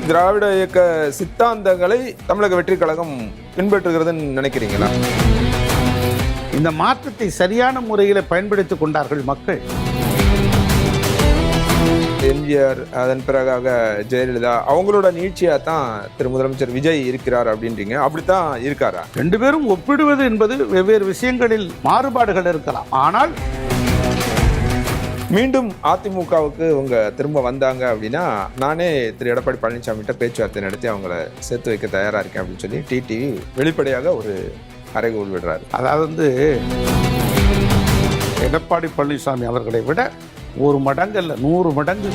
திராவிட இயக்க சித்தாந்தங்களை தமிழக வெற்றிக் கழகம் பின்பற்றுகிறதுன்னு நினைக்கிறீங்களா? இந்த மாற்றத்தை சரியான முறையில் பயன்படுத்திக் கொண்டார்கள் மக்கள். எம்ஜிஆர், அதன் பிறகாக ஜெயலலிதா, அவங்களோட நீட்சியாக தான் திரு முதலமைச்சர் விஜய் இருக்கிறார் அப்படின்றீங்க. அப்படித்தான் இருக்காரா? ரெண்டு பேரும் ஒப்பிடுவது என்பது வெவ்வேறு விஷயங்களில் மாறுபாடுகள் இருக்கலாம். ஆனால் மீண்டும் அதிமுகவுக்கு அவங்க திரும்ப வந்தாங்க அப்படின்னா, நானே திரு எடப்பாடி பழனிசாமிகிட்ட பேச்சுவார்த்தை நடத்தி அவங்கள சேர்த்து வைக்க தயாராக இருக்கேன் அப்படின்னு சொல்லி டிடிவி வெளிப்படையாக ஒரு அறைகூல் விடுறாரு. அதாவது எடப்பாடி பழனிசாமி அவர்களை விட ஒரு மடங்கு அல்ல 100 மடங்கு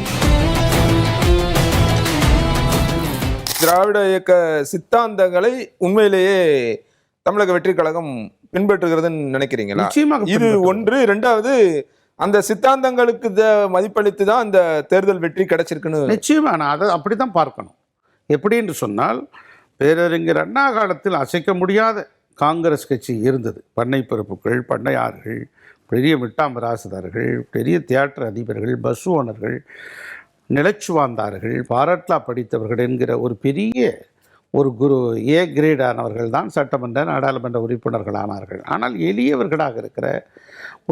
திராவிட இயக்க சித்தாந்தங்களை உண்மையிலேயே தமிழக வெற்றிக் கழகம் பின்பற்றுகிறதுன்னு நினைக்கிறீங்களா? நிச்சயமாக. இது ஒன்று. இரண்டாவது, அந்த சித்தாந்தங்களுக்கு மதிப்பளித்து தான் அந்த தேர்தல் வெற்றி கிடைச்சிருக்குன்னு. நிச்சயமா நான் அதை அப்படித்தான் பார்க்கணும். எப்படி என்று சொன்னால், பேரறிஞர் அண்ணா காலத்தில் அசைக்க முடியாத காங்கிரஸ் கட்சி இருந்தது. பண்ணை பொறுப்புகள், பண்ணையார்கள், பெரிய மிட்டாம்பராசுதார்கள், பெரிய தியேட்டர் அதிபர்கள், பஸ் ஓனர்கள், நிலச்சுவாந்தார்கள், பாராட்லா படித்தவர்கள் என்கிற ஒரு பெரிய ஒரு குரு ஏ கிரேடானவர்கள் தான் சட்டமன்ற நாடாளுமன்ற உறுப்பினர்கள் ஆனார்கள். ஆனால் எளியவர்களாக இருக்கிற,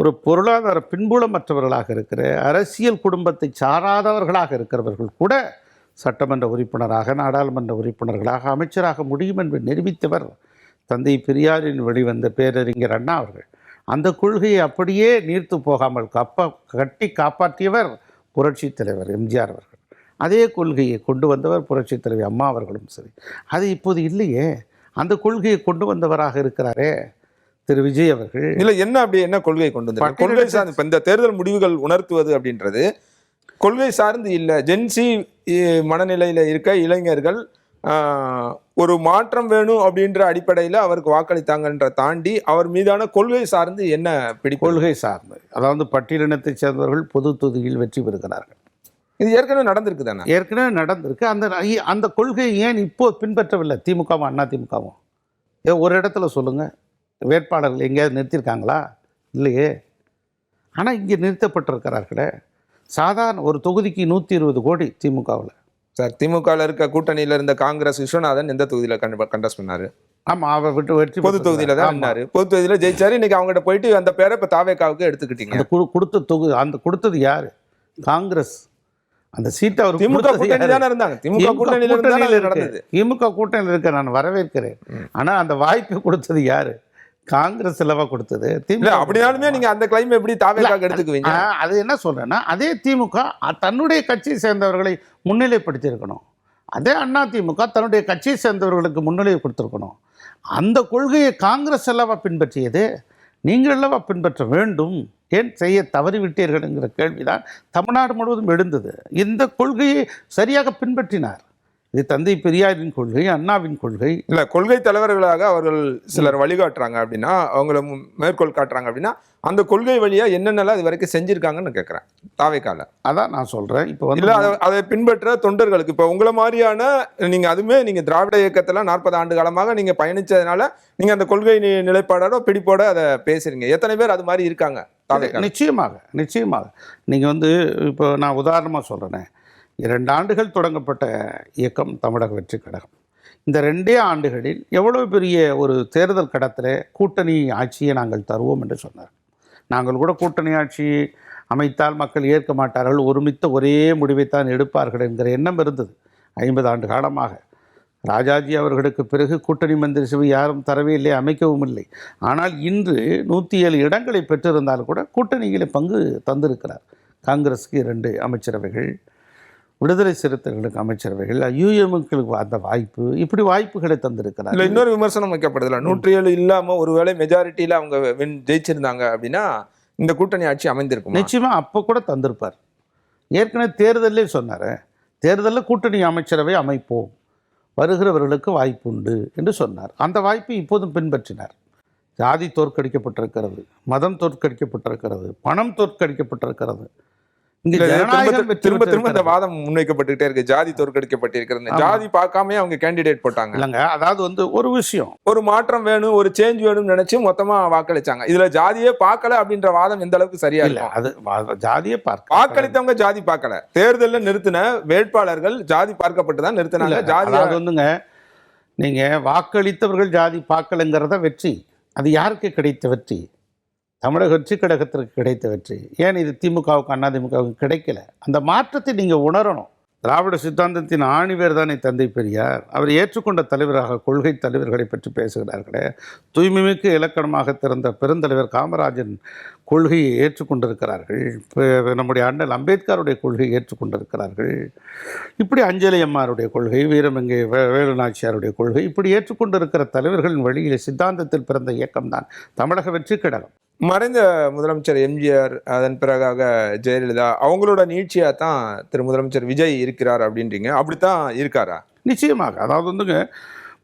ஒரு பொருளாதார பின்புலமற்றவர்களாக இருக்கிற, அரசியல் குடும்பத்தை சாராதவர்களாக இருக்கிறவர்கள் கூட சட்டமன்ற உறுப்பினராக, நாடாளுமன்ற உறுப்பினர்களாக, அமைச்சராக முடியும் என்று நிரூபித்தவர் தந்தை பெரியாரின் வெளிவந்த பேரறிஞர் அண்ணா அவர்கள். அந்த கொள்கையை அப்படியே நீர்த்து போகாமல் கட்டி காப்பாற்றியவர் புரட்சித் தலைவர் எம்ஜிஆர் அவர்கள். அதே கொள்கையை கொண்டு வந்தவர் புரட்சித் தலைவி அம்மா அவர்களும் சரி. அது இப்போது இல்லையே. அந்த கொள்கையை கொண்டு வந்தவராக இருக்கிறாரே திரு விஜய் அவர்கள். இல்லை, என்ன அப்படி என்ன கொள்கை கொண்டு வந்தார்? கொள்கை சார்ந்து இப்போ இந்த தேர்தல் முடிவுகள் உணர்த்துவது அப்படின்றது கொள்கை சார்ந்து இல்லை. ஜென்சி மனநிலையில் இருக்க இளைஞர்கள் ஒரு மாற்றம் வேணும் அப்படின்ற அடிப்படையில் அவருக்கு வாக்களித்தாங்கன்ற தாண்டி அவர் மீதான கொள்கை சார்ந்து என்ன கொள்கை சார்ந்து, அதாவது பட்டியலினத்தை சேர்ந்தவர்கள் பொது தொகுதியில் வெற்றி பெறுகிறார்கள். இது ஏற்கனவே நடந்திருக்கு தானே? ஏற்கனவே நடந்திருக்கு. அந்த கொள்கையை ஏன் இப்போ பின்பற்றவில்லை திமுகவும் அண்ணா திமுகவும்? ஒரு இடத்துல சொல்லுங்கள், வேட்பாளர்கள் எங்கேயாவது நிறுத்தியிருக்காங்களா? இல்லையே. ஆனால் இங்கே நிறுத்தப்பட்டிருக்கிறார்களே. சாதாரண ஒரு தொகுதிக்கு 120 கோடி திமுகவில். சார், திமுகவில் இருக்க கூட்டணியில் இருந்த காங்கிரஸ் விஸ்வநாதன் எந்த தொகுதியில் கண்டஸ்ட் பண்ணாரு? ஆமாம், அவர் விட்டு வெற்றி பொது தொகுதியில் தான் பண்ணாரு. பொது தொகுதியில் ஜெயிச்சாரு. இன்னைக்கு அவங்ககிட்ட போயிட்டு அந்த பேரை இப்போ தாவேக்காவுக்கு எடுத்துக்கிட்டீங்க. கொடுத்த தொகுதி கொடுத்தது யார்? காங்கிரஸ். அந்த சீட்டை அவர் திமுக கூட்டணி தானே இருந்தாங்க. திமுக கூட்டணியில் நடந்தது. திமுக கூட்டணியில் இருக்க நான் வரவேற்கிறேன். ஆனால் அந்த வாய்ப்பு கொடுத்தது யாரு? காங்கிரஸ் அல்லவா கொடுத்தது. திமுக அப்படினாலுமே நீங்க அந்த கிளைம் எப்படி தாவேக்காக எடுத்துக்குவீங்க? அது என்ன சொல்றேன்னா, அதே திமுக தன்னுடைய கட்சியை சேர்ந்தவர்களை முன்னிலைப்படுத்தி இருக்கணும். அதே அண்ணா திமுக தன்னுடைய கட்சியை சேர்ந்தவர்களுக்கு முன்னிலை கொடுத்திருக்கணும். அந்த கொள்கையை காங்கிரஸ் அல்லவா பின்பற்றியது. நீங்கள் அல்லவா பின்பற்ற வேண்டும். ஏன் செய்ய தவறிவிட்டீர்கள் என்கிற கேள்விதான் தமிழ்நாடு முழுவதும் எழுந்தது. இந்த கொள்கையை சரியாக பின்பற்றினார். இது தந்தை பெரியாரின் கொள்கை, அண்ணாவின் கொள்கை. இல்லை, கொள்கை தலைவர்களாக அவர்கள் சிலர் வழிகாட்டுறாங்க அப்படின்னா, அவங்கள மேற்கோள் காட்டுறாங்க அப்படின்னா, அந்த கொள்கை வழியாக என்னென்னலாம் இது வரைக்கும் செஞ்சுருக்காங்கன்னு கேட்குறேன் தாவேக்கால. அதான் நான் சொல்கிறேன். இப்போ இல்லை, அதை பின்பற்ற தொண்டர்களுக்கு இப்போ உங்களை மாதிரியான நீங்கள் திராவிட இயக்கத்தில் 40 ஆண்டு காலமாக நீங்கள் பயணித்ததுனால நீங்கள் அந்த கொள்கை நிலைப்பாடோட பிடிப்போட அதை பேசுகிறீங்க. எத்தனை பேர் அது மாதிரி இருக்காங்க தாவேக்கால? நிச்சயமாக நீங்கள் இப்போ நான் உதாரணமாக சொல்கிறேன். 2 ஆண்டுகள் தொடங்கப்பட்ட இயக்கம் தமிழக வெற்றிக் கழகம். இந்த 2 ஆண்டுகளில் எவ்வளோ பெரிய ஒரு தேர்தல் கடத்தில் கூட்டணி ஆட்சியை நாங்கள் தருவோம் என்று சொன்னார். நாங்கள் கூட கூட்டணி ஆட்சி அமைத்தால் மக்கள் ஏற்க மாட்டார்கள், ஒருமித்த ஒரே முடிவைத்தான் எடுப்பார்கள் என்கிற எண்ணம் இருந்தது 50 ஆண்டு காலமாக. ராஜாஜி அவர்களுக்கு பிறகு கூட்டணி மந்திரி சபை யாரும் தரவே இல்லை, அமைக்கவும் இல்லை. ஆனால் இன்று 107 இடங்களை பெற்றிருந்தால் கூட கூட்டணிகளை பங்கு தந்திருக்கிறார். காங்கிரஸுக்கு 2 அமைச்சரவைகள், விடுதலை சிறுத்தைகளுக்கு அமைச்சரவைகள், யூஎம்களுக்கு அந்த வாய்ப்பு, இப்படி வாய்ப்புகளை தந்திருக்கிறார். இல்லை, இன்னொரு விமர்சனம் வைக்கப்படுதில்ல, 107 இல்லாமல் ஒருவேளை மெஜாரிட்டியில் அவங்க ஜெயிச்சிருந்தாங்க அப்படின்னா இந்த கூட்டணி ஆட்சி அமைந்திருக்கும். நிச்சயமாக அப்போ கூட தந்திருப்பார். ஏற்கனவே தேர்தலே சொன்னார், தேர்தலில் கூட்டணி அமைச்சரவை அமைப்போம், வருகிறவர்களுக்கு வாய்ப்பு உண்டு என்று சொன்னார். அந்த வாய்ப்பை இப்போதும் பின்பற்றினார். ஜாதி தோற்கடிக்கப்பட்டிருக்கிறது, மதம் தோற்கடிக்கப்பட்டிருக்கிறது, பணம் தோற்கடிக்கப்பட்டிருக்கிறது. இங்க ஜனநாயகம் வெற்றி திரும்ப திரும்ப இந்த பெற்றிருக்கிறது. வாதம் முன்வைக்கப்பட்டுட்டே இருக்கு. ஜாதி தோற்கடிக்கப்பட்டிருக்கிறது. ஜாதி பார்க்காம அவங்க கேண்டிடேட் போட்டாங்க. இல்லைங்க, அதாவது வந்து ஒரு விஷயம், ஒரு மாற்றம் வேணும், ஒரு சேஞ்ச் வேணும்னு நினைச்சு மொத்தமா வாக்களிச்சாங்க. இதுல ஜாதியே பார்க்கல அப்படின்ற வாதம் எந்த அளவுக்கு சரியா இல்ல இருக்கும்? அது ஜாதியை பார்க்க வாக்களித்தவங்க ஜாதி பார்க்கல. தேர்தல்ல நிறுத்தின வேட்பாளர்கள் ஜாதி பார்க்கப்பட்டு தான் நிறுத்தினாங்க. ஜாதி அதாவது வந்துங்க, நீங்க வாக்களித்தவர்கள் ஜாதி பார்க்கலங்கிறத வெற்றி. அது யாருக்கு கிடைத்த வெற்றி? தமிழக வெற்றி கழகத்திற்கு கிடைத்த வெற்றி. ஏன் இது திமுகவுக்கு அதிமுகவுக்கு கிடைக்கல? அந்த மாற்றத்தை நீங்க உணரணும். திராவிட சித்தாந்தத்தின் ஆணிவேர் தானே தந்தை பெரியார். அவர் ஏற்றுக்கொண்ட தலைவராக கொள்கை தலைவர்களை பற்றி பேசுகிறார்களே. தூய்மைமிக்க இலக்கணமாக திறந்த பெருந்தலைவர் காமராஜன் கொள்கையை ஏற்றுக்கொண்டிருக்கிறார்கள். நம்முடைய அண்ணல் அம்பேத்கருடைய கொள்கையை ஏற்றுக்கொண்டிருக்கிறார்கள். இப்படி அஞ்சலி அம்மாருடைய கொள்கை, வீரமங்கை வேலு நாச்சியாருடைய கொள்கை, இப்படி ஏற்றுக்கொண்டிருக்கிற தலைவர்களின் வழியில் சித்தாந்தத்தில் பிறந்த இயக்கம்தான் தமிழக வெற்றி கழகம். மறைந்த முதலமைச்சர் எம்ஜிஆர், அதன் பிறகாக ஜெயலலிதா, அவங்களோட நீட்சியா தான் திரு முதலமைச்சர் விஜய் இருக்கிறார் அப்படின்றீங்க. அப்படித்தான் இருக்காரா? நிச்சயமாக. அதாவது வந்துங்க,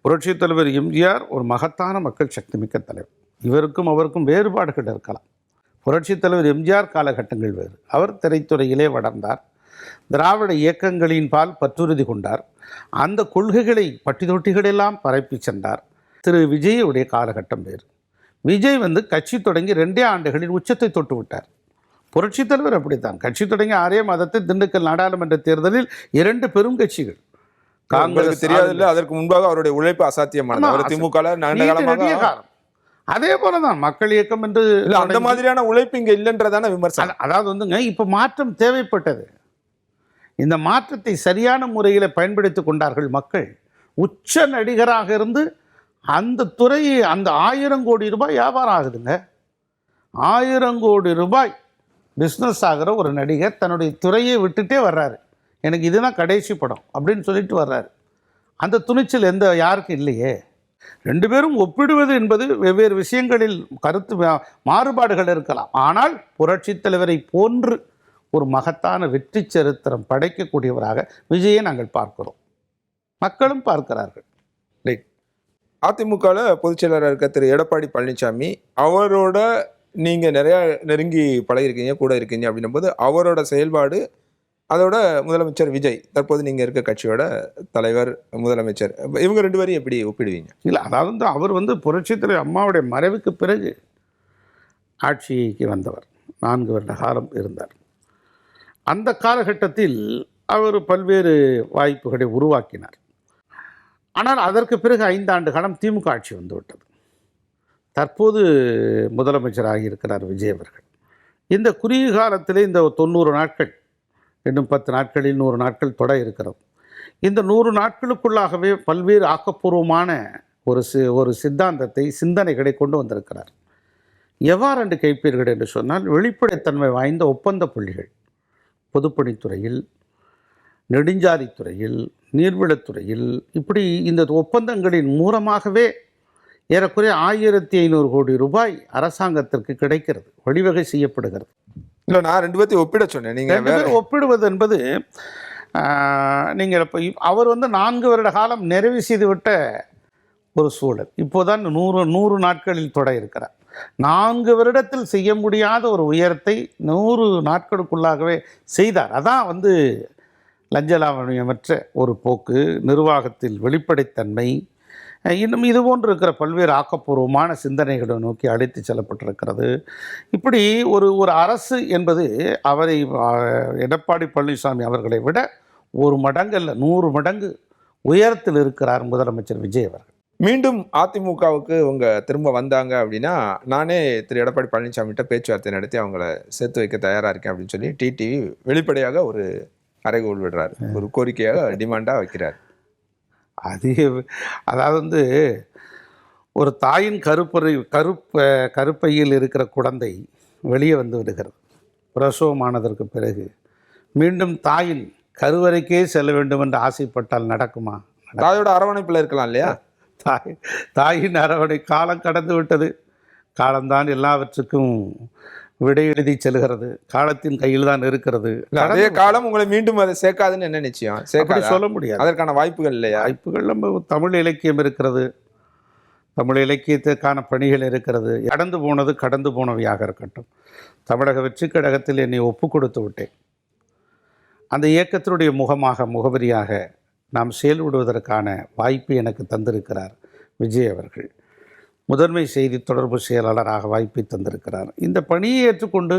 புரட்சித் தலைவர் எம்ஜிஆர் ஒரு மகத்தான மக்கள் சக்தி மிக்க தலைவர். இவருக்கும் அவருக்கும் வேறுபாடுகள் இருக்கலாம். புரட்சித் தலைவர் எம்ஜிஆர் காலகட்டங்கள் வேறு. அவர் திரைத்துறையிலே வளர்ந்தார். திராவிட இயக்கங்களின் பால் பற்றுறுதி கொண்டார். அந்த கொள்கைகளை பட்டி தொட்டிகளெல்லாம் பரப்பி சென்றார். திரு விஜயுடைய காலகட்டம் வேறு. விஜய் வந்து கட்சி தொடங்கி 2 ஆண்டுகளில் உச்சத்தை தொட்டு விட்டார். புரட்சித் தலைவர் அப்படித்தான். கட்சி தொடங்கி 6 மாதத்தில் திண்டுக்கல் நாடாளுமன்ற தேர்தலில் 2 பெரும் கட்சிகள் காங்கிரஸ் தெரியாது இல்ல, அதற்கு முன்பாக அவருடைய உழைப்பு அசாத்தியமானது. அவர் திமுக நீண்ட காலமாக அதே போலதான் மக்கள் இயக்கம் என்று அந்த மாதிரியான உழைப்பு இங்க இல்லைன்றதான விமர்சனம். அதாவது வந்துங்க, இப்ப மாற்றம் தேவைப்பட்டது. இந்த மாற்றத்தை சரியான முறையில் பயன்படுத்திக் கொண்டார்கள் மக்கள். உச்ச நடிகராக இருந்து அந்த துறை அந்த 1000 கோடி ரூபாய் வியாபாரம் ஆகுதுங்க. 1000 கோடி ரூபாய் பிஸ்னஸ் ஆகிற ஒரு நடிகர் தன்னுடைய துறையை விட்டுட்டே வர்றாரு. எனக்கு இதுதான் கடைசி படம் அப்படின்னு சொல்லிட்டு வர்றாரு. அந்த துணிச்சல் யாருக்கும் இல்லையே. 2 பேரும் ஒப்பிடுவது என்பது வெவ்வேறு விஷயங்களில் கருத்து மாறுபாடுகள் இருக்கலாம். ஆனால் புரட்சித் தலைவரை போன்று ஒரு மகத்தான வெற்றி சரித்திரம் படைக்கக்கூடியவராக விஜயை நாங்கள் பார்க்கிறோம். மக்களும் பார்க்கிறார்கள். ரைட். அதிமுகவில் பொதுச் செயலராக இருக்க திரு எடப்பாடி பழனிசாமி, அவரோட நீங்கள் நிறையா நெருங்கி பழகிருக்கீங்க, கூட இருக்கீங்க அப்படின்னும் போது அவரோட செயல்பாடு, அதோட முதலமைச்சர் விஜய், தற்போது நீங்கள் இருக்க கட்சியோட தலைவர் முதலமைச்சர், இவங்க 2 பேரையும் எப்படி ஒப்பிடுவீங்க? இல்லை, அதாவது அவர் வந்து புரட்சித் தலைவர் அம்மாவுடைய மறைவுக்கு பிறகு ஆட்சிக்கு வந்தவர். 4 வருட காலம் இருந்தார். அந்த காலகட்டத்தில் அவர் பல்வேறு வாய்ப்புகளை உருவாக்கினார். ஆனால் அதற்கு பிறகு 5 ஆண்டு காலம் திமுக ஆட்சி வந்துவிட்டது. தற்போது முதலமைச்சராக இருக்கிறார் விஜய் அவர்கள். இந்த குறுகிய காலத்திலே இந்த 90 நாட்கள், இன்னும் 10 நாட்களில் 100 நாட்கள் தொட இருக்கிறது. இந்த 100 நாட்களுக்குள்ளாகவே பல்வேறு ஆக்கப்பூர்வமான ஒரு சித்தாந்தத்தை, சிந்தனைகளை கொண்டு வந்திருக்கிறார். எவ்வாறு என்று கேட்பீர்கள் என்று சொன்னால், வெளிப்படைத்தன்மை வாய்ந்த ஒப்பந்த புள்ளிகள் பொதுப்பணித்துறையில், நெடுஞ்சாலைத்துறையில், நீர்வளத்துறையில், இப்படி இந்த ஒப்பந்தங்களின் மூலமாகவே ஏறக்குறைய 1500 கோடி ரூபாய் அரசாங்கத்திற்கு கிடைக்கிறது, வழிவகை செய்யப்படுகிறது. இல்லை, நான் 2 பேர்த்தையும் ஒப்பிட சொன்னேன். நீங்கள் ஒப்பிடுவது என்பது நீங்கள் இப்போ அவர் வந்து 4 வருட காலம் நிறைவு செய்துவிட்ட ஒரு சூழல். இப்போதான் 100 நாட்களில் தொட இருக்கிறார். 4 வருடத்தில் செய்ய முடியாத ஒரு உயரத்தை 100 நாட்களுக்குள்ளாகவே செய்தார். அதான் வந்து லஞ்சலாவணியமற்ற ஒரு போக்கு, நிர்வாகத்தில் வெளிப்படைத்தன்மை, இன்னும் இது போன்று இருக்கிற பல்வேறு ஆக்கப்பூர்வமான சிந்தனைகளை நோக்கி அழைத்து செல்லப்பட்டிருக்கிறது. இப்படி ஒரு அரசு என்பது அவரை, எடப்பாடி பழனிசாமி அவர்களை விட 1 மடங்கு அல்ல 100 மடங்கு உயரத்தில் இருக்கிறார் முதலமைச்சர் விஜய் அவர்கள். மீண்டும் அதிமுகவுக்கு அவங்க திரும்ப வந்தாங்க அப்படின்னா, நானே திரு எடப்பாடி பழனிசாமிகிட்ட பேச்சுவார்த்தை நடத்தி அவங்கள சேர்த்து வைக்க தயாராக இருக்கேன் அப்படின்னு சொல்லி டிடிவி வெளிப்படையாக ஒரு அறைகோல் விடுறாரு, ஒரு கோரிக்கையாக டிமாண்டாக வைக்கிறார். அதாவது வந்து ஒரு தாயின் கருப்பையில் இருக்கிற குழந்தை வெளியே வந்து விடுகிறது. பிரசவமானதற்கு பிறகு மீண்டும் தாயின் கருவறைக்கே செல்ல வேண்டும் என்று ஆசைப்பட்டால் நடக்குமா? தாயோட அரவணைப்பில் இருக்கலாம் இல்லையா? தாயின் அரவணை காலம் கடந்து விட்டது. காலம்தான் எல்லாவற்றுக்கும் விடை எழுதி செல்கிறது. காலத்தின் கையில் தான் இருக்கிறது. அதே காலம் உங்களை மீண்டும் அதை சேர்க்காதுன்னு என்ன நிச்சயம்? சேர்க்க சொல்ல முடியாது. அதற்கான வாய்ப்புகள் இல்லையா? வாய்ப்புகள் நம்ம தமிழ் இலக்கியம் இருக்கிறது, தமிழ் இலக்கியத்துக்கான பணிகள் இருக்கிறது. கடந்து போனது கடந்து போனவையாக இருக்கட்டும். தமிழக வெற்றி கழகத்தில் என்னை ஒப்பு கொடுத்து விட்டேன். அந்த இயக்கத்தினுடைய முகவரியாக நாம் செயல்படுவதற்கான வாய்ப்பு எனக்கு தந்திருக்கிறார் விஜய் அவர்கள். முதன்மை செய்தி தொடர்பு செயலாளராக வாய்ப்பை தந்திருக்கிறார். இந்த பணியை ஏற்றுக்கொண்டு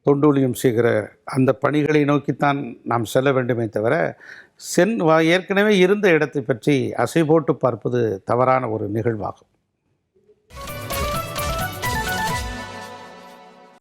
தொண்டூழியம் செய்கிற அந்த பணிகளை நோக்கித்தான் நாம் செல்ல வேண்டுமே தவிர ஏற்கனவே இருந்த இடத்தை பற்றி அசை போட்டு பார்ப்பது தவறான ஒரு நிகழ்வாகும்.